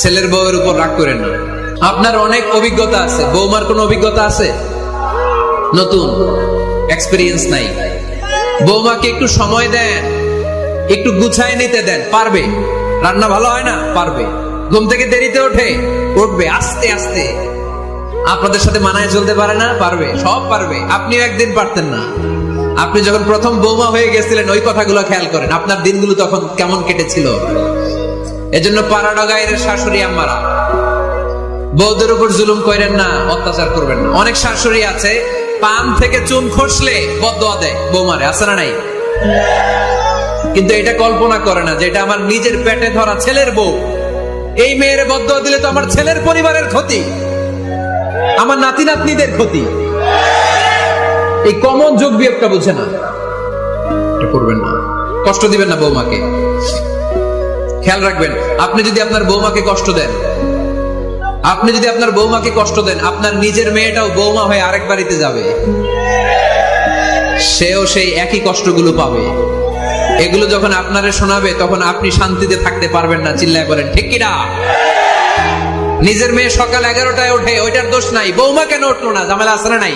ছেলের বউয়ের উপর রাগ করেন না। আপনার অনেক অভিজ্ঞতা আছে, বৌমার কোনো অভিজ্ঞতা আছে? নতুন এক্সপেরিয়েন্স নাই। বৌমাকে একটু সময় দেন, একটু গুছায় নিতে দেন, পারবে। রান্না ভালো হয় না, পারবে। ঘুম থেকে দেরিতে উঠবে আস্তে আস্তে। আপনাদের সাথে মানায় চলতে পারে না, পারবে, সব পারবে। আপনিও একদিন পারতেন না। আপনি যখন প্রথম বৌমা হয়ে গেছিলেন, ওই কথাগুলো খেয়াল করেন, আপনার দিনগুলো তখন কেমন কেটেছিল। এজন্য পাড়া গায়ের শাশুড়ি আম্মারা, বউদের উপর জুলুম করেন না, অত্যাচার করবেন না। অনেক শাশুড়ি আছে পান থেকে চুন খসলে বদদোয়া দেয় বৌমারে, আছে না নাই? কিন্তু এটা কল্পনা করে না যে এটা আমার নিজের পেটে ধরা ছেলের বউ। এই মেয়ের বদদোয়া দিলে তো আমার ছেলের পরিবারের ক্ষতি, আমার নাতি নাতনিদের ক্ষতি। এই কমন যোগ বিয়োগটা বুঝে না। এটা করবেন না, কষ্ট দিবেন না বৌমাকে। খেয়াল রাখবেন, আপনি যদি আপনার বৌমাকে কষ্ট দেন, আপনার নিজের মেয়েটাও বৌমা হয়ে আরেক বাড়িতে যাবে, সেও সেই একই কষ্টগুলো পাবে। এগুলো যখন আপনারে শোনাবে, তখন আপনি শান্তিতে থাকতে পারবেন না। চিল্লায় বলেন ঠিক কিনা? নিজের মেয়ে সকাল 11টায় ওঠে, ওইটার দোষ নাই। বৌমা কেন উঠলো না? ঝামেলা আছে না নাই?